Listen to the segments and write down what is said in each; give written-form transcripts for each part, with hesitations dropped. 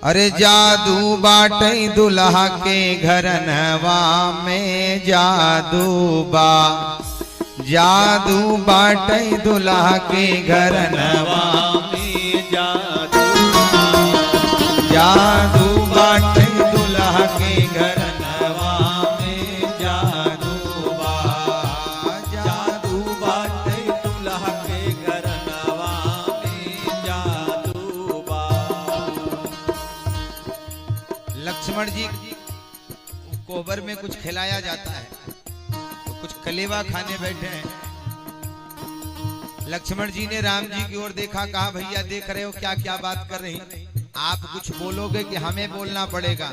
अरे जादू बाटे दुल्हा के घरनवा में जादू बाटे दुल्हा के घरनवा में जादू बाटे दुल्हा के घरनवा में जादू बाटे दुल्हा के घरनवा में जादू लक्ष्मण जी कोबर में कुछ खिलाया जाता है, तो कुछ कलेवा खाने बैठे हैं। लक्ष्मण जी ने राम जी की ओर देखा, कहा भैया देख रहे हो क्या क्या बात कर रही, आप कुछ बोलोगे कि हमें बोलना पड़ेगा।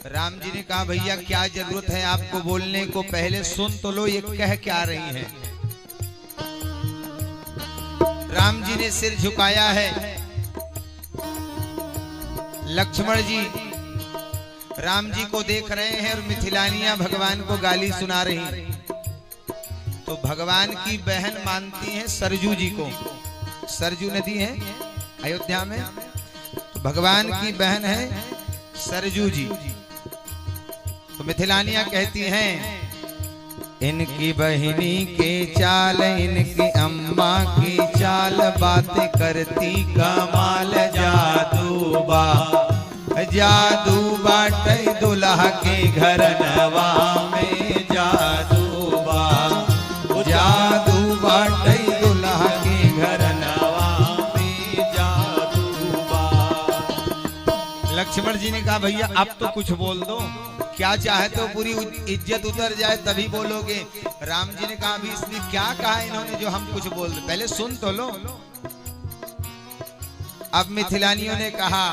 राम जी ने कहा भैया क्या जरूरत है आपको बोलने को, पहले सुन तो लो ये कह क्या रही हैं। राम जी ने सिर झुकाया है। लक्ष्मण जी राम जी को देख रहे हैं और मिथिलानियां भगवान को गाली सुना रही। तो भगवान की बहन मानती हैं सरजू जी को, सरजू नदी है अयोध्या में, तो भगवान की बहन है सरजू जी। तो मिथिलानियां कहती हैं इनकी बहिनी के चाल, इनकी अम्मा की चाल, बातें करती कमाल, जादू बाटे दुल्हा के घरनवा में जादू बाटे दुल्हा के घरनवा में जादू। लक्ष्मण जी ने कहा भैया अब तो कुछ बोल दो, क्या चाहते हो पूरी इज्जत उतर जाए तभी बोलोगे। राम जी ने कहा अभी इसने क्या कहा इन्होंने जो हम कुछ बोल दे, पहले सुन तो लो। अब मिथिलानियों ने कहा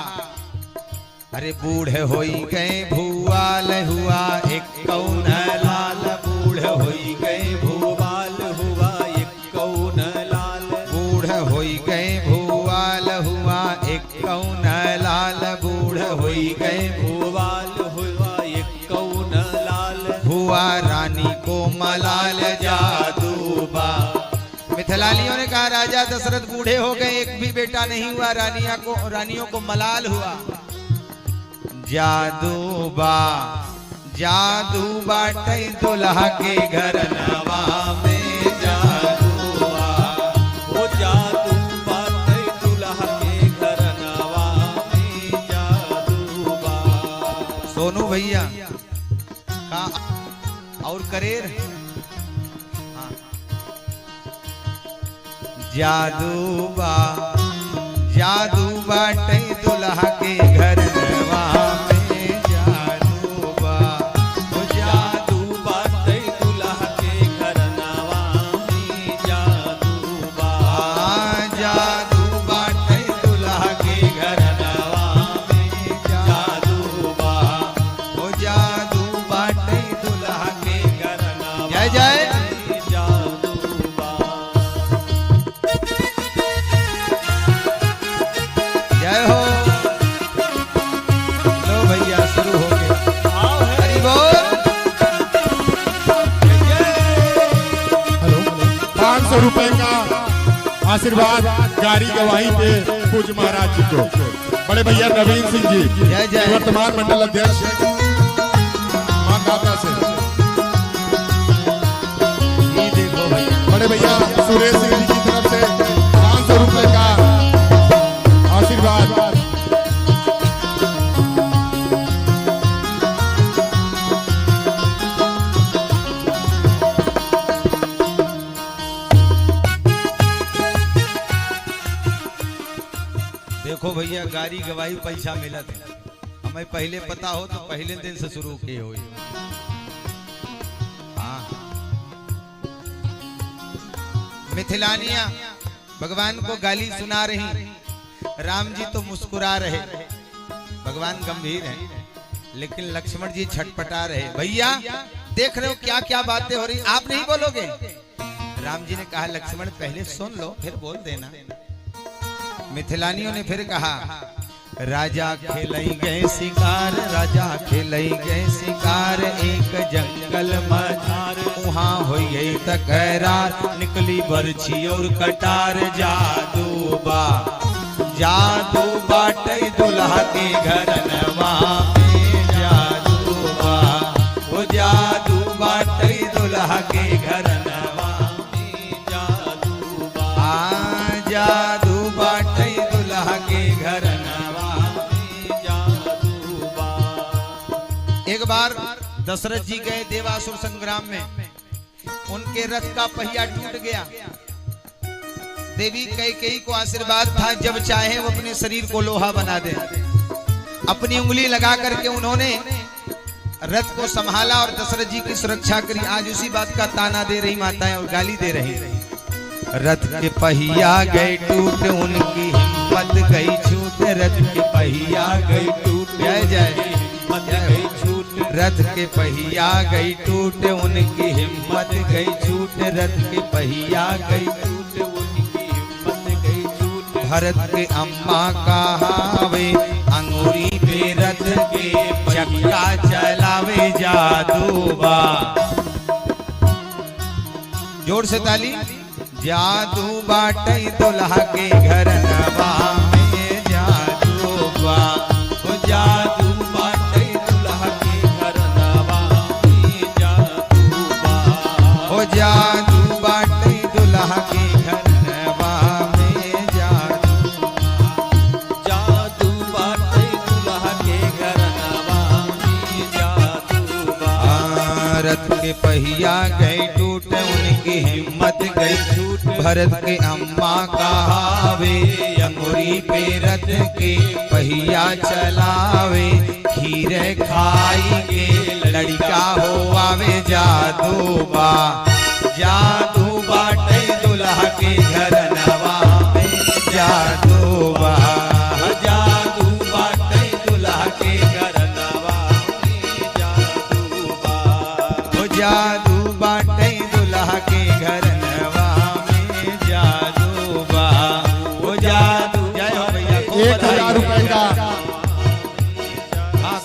अरे बूढ़े होई गए भूवाल हुआ एक कौन लाल, बूढ़े होई गए भूवाल हुआ एक कौन लाल, बूढ़े होई गए भूवाल हुआ एक कौन लाल, बूढ़े होई गए भूवाल हुआ एक कौन लाल, हुआ रानी को मलाल जादू बा। मिथिलानियों ने कहा राजा दशरथ बूढ़े हो गए, एक भी बेटा नहीं हुआ, रानियों को मलाल हुआ। जादू बाटे दुल्हा के घरनवा में जादू बाटे दुल्हा के घरनवा में जादू। सोनू भैया का और करेर जादू बाटे दुल्हा के घरनवा में जादू बाटे दुल्हा के घरनवा में जादू बाटे दुल्हा के घरनवा में जादू बाटे दुल्हा के घरनवा। जय जय जय हो। लो भैया शुरू हो गए, हरि बोल। हेलो 500 रुपए का आशीर्वाद गाड़ी गवाही पे पूज्य महाराज जी को, बड़े भैया नवीन सिंह जी जय जय, वर्तमान मंडल अध्यक्ष मानदाता से, ये देखो भैया बड़े भैया सुरेश सिंह जी की तरफ से 500 रुपए का आशीर्वाद। देखो भैया गाड़ी गवाही पैसा मिला था, हमें पहले पता हो तो पहले दिन से शुरू किए हो। हाँ मिथिलानियां भगवान को गाली सुना रही, राम जी तो मुस्कुरा रहे, भगवान गंभीर हैं, लेकिन लक्ष्मण जी छटपटा रहे। भैया देख रहे हो क्या क्या बातें हो रही, आप नहीं बोलोगे। राम जी ने कहा लक्ष्मण पहले सुन लो फिर बोल देना। मिथिलानियों ने फिर कहा राजा खेलई गए शिकार, राजा खेलई गए शिकार, एक जंगल मझार, वहाँ हो गई तकरार, निकली बरछी और कटार, जादू बाटे दुल्हा के घरनवा में जादू बा वो जादू बाटे दुल्हा के घरनवा में जादू बा जादू बाटे दुल्हा के घरनवा में जादू बा। एक बार दशरथ जी गए देवासुर संग्राम में, उनके रथ का पहिया टूट गया। देवी कैकेयी को आशीर्वाद था जब चाहे वो अपने शरीर को लोहा बना दे। अपनी उंगली लगा करके उन्होंने रथ को संभाला और दशरथ जी की सुरक्षा करी। आज उसी बात का ताना दे रही माताएं और गाली दे रही। रथ के पहिया गए टूट उनकी हिम्मत गई छूट, रथ के पहिया गई टूट, जय जय गई छूट, रथ के पहिया गई टूट उनकी हिम्मत गई छूट, रथ के पहिया गई टूट उनकी हिम्मत गई छूट। भरत के अम्मा कहावे अंगूरी पे रथ के चक्का चलावे जादू बा। जोर से ताली। जादू बाटे दुल्हा के घरनवा में जादू बा वो जादू बाटे दुल्हा के घरनवा में जादू बा वो जादू बाटे दुल्हा के घरनवा में जादू जादू बाटे दुल्हा के घरनवा में जादू बा। रथ के पहिया गए टूट उनकी हिम्मत गई छूट, भरत के अम्मा कहावे अंगूरी पे रथ के पहिया चलावे। खीर खाई के लड़का हो आवे जादू बा जादू बाटे दुल्हा के घरनवा में जादू बा जादू बाटे दुल्हा के घरनवा में जादू बा वो जादू बाटे दुल्हा के घरनवा में जादू बा वो जादू। जय हो भैया। 1000 रुपए का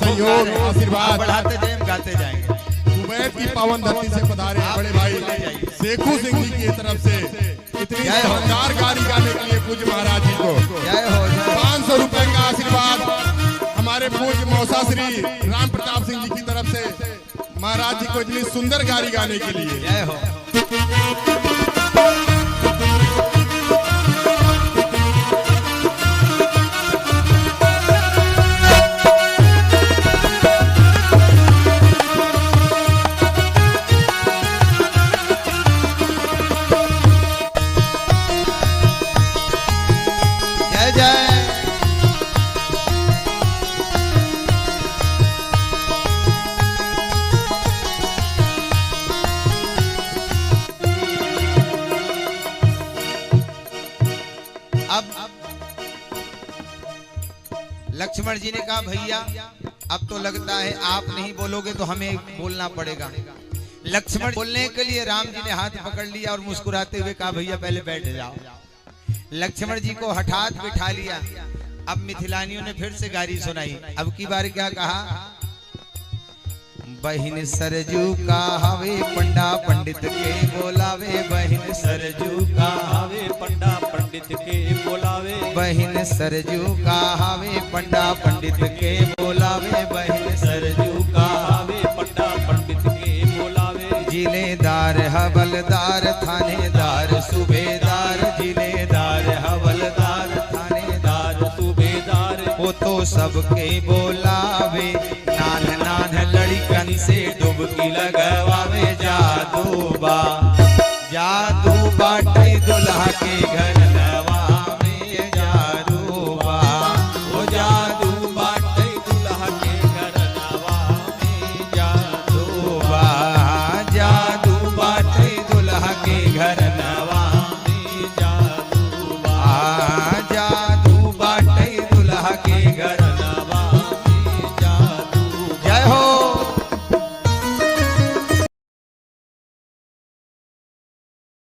सहयोग आशीर्वाद बढ़ाते जाए गाते जाएंगे। कुवैत की पावन धरती से पधारे बड़े भाई शेखू सिंह जी की तरफ से इतनी शानदार गाड़ी गाने के लिए पूज्य महाराज जी को जय हो। 500 रुपए का आशीर्वाद हमारे पूज्य मौसा श्री राम प्रताप सिंह जी की तरफ से महाराज जी को इतनी सुंदर गाड़ी गाने के लिए जय हो। जय जय। अब लक्ष्मण जी ने कहा भैया अब तो लगता है आप नहीं बोलोगे तो हमें बोलना पड़ेगा। लक्ष्मण बोलने के लिए राम जी ने हाथ पकड़ लिया और मुस्कुराते हुए कहा भैया पहले बैठ जाओ। लक्ष्मण जी को हठात बिठा लिया। अब मिथिलानियों ने फिर से गारी सुनाई। अब की बार क्या कहा? बहिन सरजू का हवे पंडा पंडित के बोलावे, बहिन सरजू का हवे पंडा पंडित के बोलावे, बहिन सरजू का हवे पंडा पंडित के बोलावे, बहिन सरजू का हवे पंडा पंडित के बोलावे। जिलेदार हवलदार थानेदार सूबेदार, जिलेदार हवलदार थानेदार सूबेदार, वो तो सबके बोलावे। नान नान लड़कन से डुबकी लगवावे, जादू बा जादू बाटे दुल्हा के घर